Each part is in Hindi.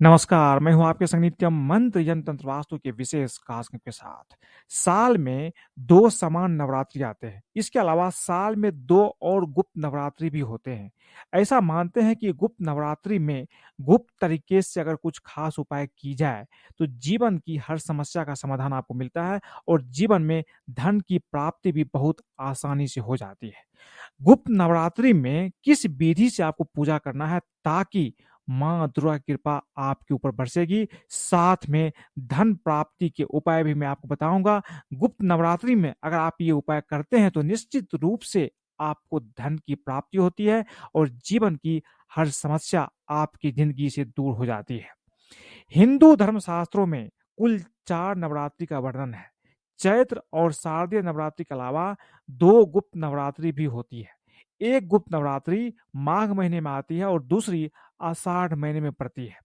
नमस्कार, मैं हूँ आपके संग नित्यम मंत्र यंत्र तंत्र वास्तु के विशेष कार्यक्रम के साथ। साल में 2 समान नवरात्रि आते हैं। इसके अलावा साल में 2 और गुप्त नवरात्रि भी होते हैं। ऐसा मानते हैं कि गुप्त नवरात्रि में गुप्त तरीके से अगर कुछ खास उपाय की जाए, तो जीवन की हर समस्या का समाधान आपको मिलता है और जीवन में धन की प्राप्ति भी बहुत आसानी से हो जाती है। गुप्त नवरात्रि में किस विधि से आपको पूजा करना है ताकि माँ दुर्गा की कृपा आपके ऊपर बरसेगी। साथ में धन प्राप्ति के उपाय भी मैं आपको बताऊंगा। गुप्त नवरात्रि में अगर आप ये उपाय करते हैं तो निश्चित रूप से आपको धन की प्राप्ति होती है और जीवन की हर समस्या आपकी जिंदगी से दूर हो जाती है। हिंदू धर्मशास्त्रों में कुल 4 नवरात्रि का वर्णन है। चैत्र और शारदीय नवरात्रि के अलावा 2 गुप्त नवरात्रि भी होती है। एक गुप्त नवरात्रि माघ महीने में आती है और दूसरी आषाढ़ महीने में पड़ती है।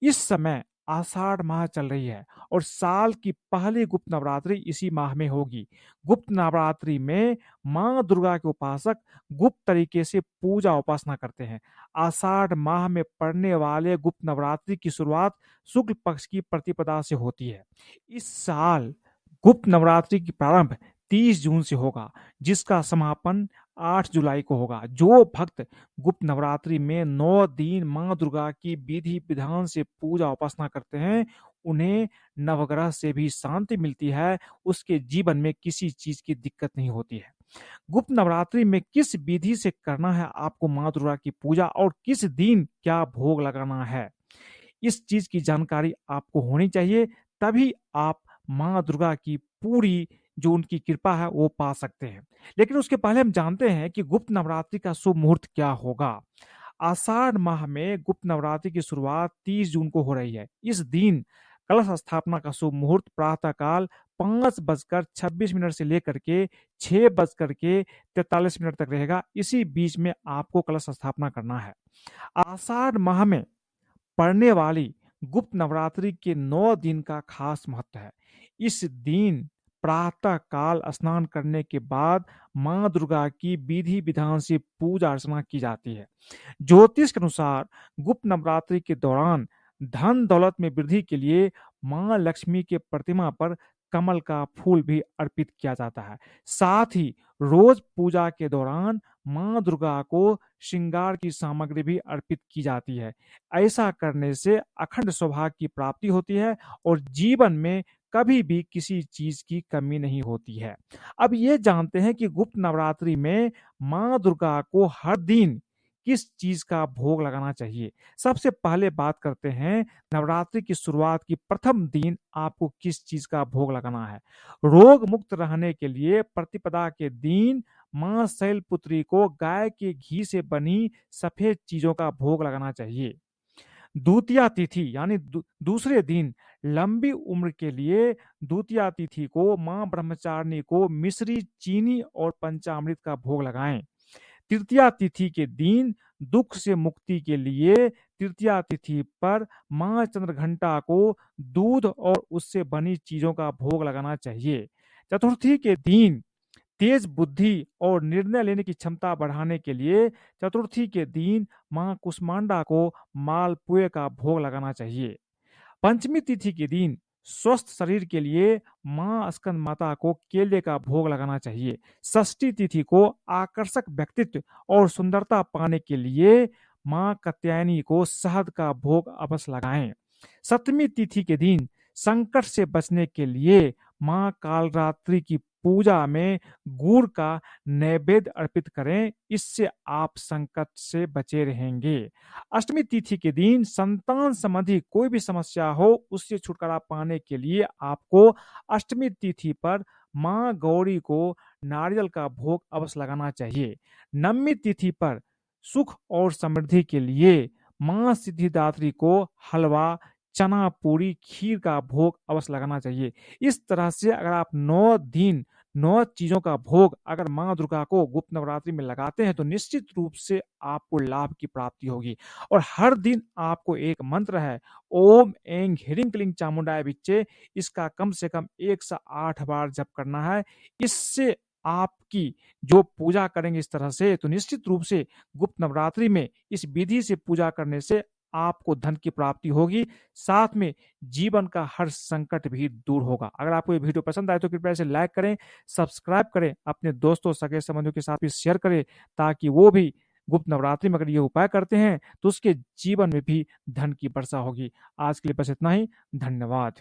इस समय आषाढ़ माह चल रही है और साल की पहली गुप्त नवरात्रि इसी माह में होगी। गुप्त नवरात्रि में मां दुर्गा के उपासक गुप्त तरीके से पूजा उपासना करते हैं। आषाढ़ माह में पड़ने वाले गुप्त नवरात्रि की शुरुआत शुक्ल पक्ष की प्रतिपदा से होती है। इस साल गुप्त नवरात्रि की प्रारंभ 30 जून से होगा, जिसका समापन 8 जुलाई को होगा। जो भक्त गुप्त नवरात्रि में 9 दिन मां दुर्गा की विधि विधान से पूजा उपासना करते हैं, उन्हें नवग्रह से भी शांति मिलती है। उसके जीवन में किसी चीज की दिक्कत नहीं होती है। गुप्त नवरात्रि में किस विधि से करना है आपको मां दुर्गा की पूजा और किस दिन क्या भोग लगाना है, इस चीज की जानकारी आपको होनी चाहिए। तभी आप मां दुर्गा की पूरी जो उनकी कृपा है वो पा सकते हैं। लेकिन उसके पहले हम जानते हैं कि गुप्त नवरात्रि का शुभ मुहूर्त क्या होगा। आषाढ़ माह में गुप्त नवरात्रि की शुरुआत 30 जून को हो रही है। इस दिन कलश स्थापना का शुभ मुहूर्त प्रातः काल 5:26 से लेकर के 6:43 तक रहेगा। इसी बीच में आपको कलश स्थापना करना है। आषाढ़ माह में पड़ने वाली गुप्त नवरात्रि के 9 दिन का खास महत्व है। इस दिन प्रातः काल स्नान करने के बाद मां दुर्गा की विधि विधान से पूजा अर्चना की जाती है। ज्योतिष के अनुसार गुप्त नवरात्रि के दौरान धन दौलत में वृद्धि के लिए मां लक्ष्मी के प्रतिमा पर कमल का फूल भी अर्पित किया जाता है। साथ ही रोज पूजा के दौरान मां दुर्गा को श्रृंगार की सामग्री भी अर्पित की जाती है। ऐसा करने से अखंड सौभाग्य की प्राप्ति होती है और जीवन में कभी भी किसी चीज की कमी नहीं होती है। अब ये जानते हैं कि गुप्त नवरात्रि में मां दुर्गा को हर दिन किस चीज का भोग लगाना चाहिए। सबसे पहले बात करते हैं नवरात्रि की शुरुआत की प्रथम दिन आपको किस चीज का भोग लगाना है। रोग मुक्त रहने के लिए प्रतिपदा के दिन मां शैलपुत्री को गाय के घी से बनी सफेद चीजों का भोग लगाना चाहिए। द्वितीया तिथि यानी दूसरे दिन लंबी उम्र के लिए द्वितीया तिथि को मां ब्रह्मचारिणी को मिश्री चीनी और पंचामृत का भोग लगाएं। तृतीया तिथि के दिन दुख से मुक्ति के लिए तृतीया तिथि पर मां चंद्रघंटा को दूध और उससे बनी चीजों का भोग लगाना चाहिए। चतुर्थी के दिन तेज बुद्धि और निर्णय लेने की क्षमता बढ़ाने के लिए चतुर्थी के दिन मां कुष्मांडा को मालपुए का भोग लगाना चाहिए। पंचमी तिथि के दिन स्वस्थ शरीर के लिए मां स्कंद माता को केले का भोग लगाना चाहिए। षष्ठी तिथि को आकर्षक व्यक्तित्व और सुंदरता पाने के लिए मां कात्यायनी को शहद का भोग अवश्य लगाएं। सप्तमी तिथि के दिन संकट से बचने के लिए मां कालरात्रि की पूजा में गुड़ का नैवेद्य अर्पित करें। इससे आप संकट से बचे रहेंगे। अष्टमी तिथि के दिन संतान संबंधी कोई भी समस्या हो उससे छुटकारा पाने के लिए आपको अष्टमी तिथि पर मां गौरी को नारियल का भोग अवश्य लगाना चाहिए। नवमी तिथि पर सुख और समृद्धि के लिए मां सिद्धिदात्री को हलवा चना पूरी खीर का भोग अवश्य लगाना चाहिए। इस तरह से अगर आप 9 दिन 9 चीजों का भोग अगर मां दुर्गा को गुप्त नवरात्रि में लगाते हैं तो निश्चित रूप से आपको लाभ की प्राप्ति होगी। और हर दिन आपको एक मंत्र है, ओम ऐं ह्रीं क्लीं चामुंडाय विच्चे, इसका कम से कम 108 बार जप करना है। इससे आपकी जो पूजा करेंगे इस तरह से तो निश्चित रूप से गुप्त नवरात्रि में इस विधि से पूजा करने से आपको धन की प्राप्ति होगी, साथ में जीवन का हर संकट भी दूर होगा। अगर आपको ये वीडियो पसंद आए तो कृपया इसे लाइक करें, सब्सक्राइब करें, अपने दोस्तों सगे संबंधियों के साथ भी शेयर करें, ताकि वो भी गुप्त नवरात्रि में अगर ये उपाय करते हैं तो उसके जीवन में भी धन की वर्षा होगी। आज के लिए बस इतना ही। धन्यवाद।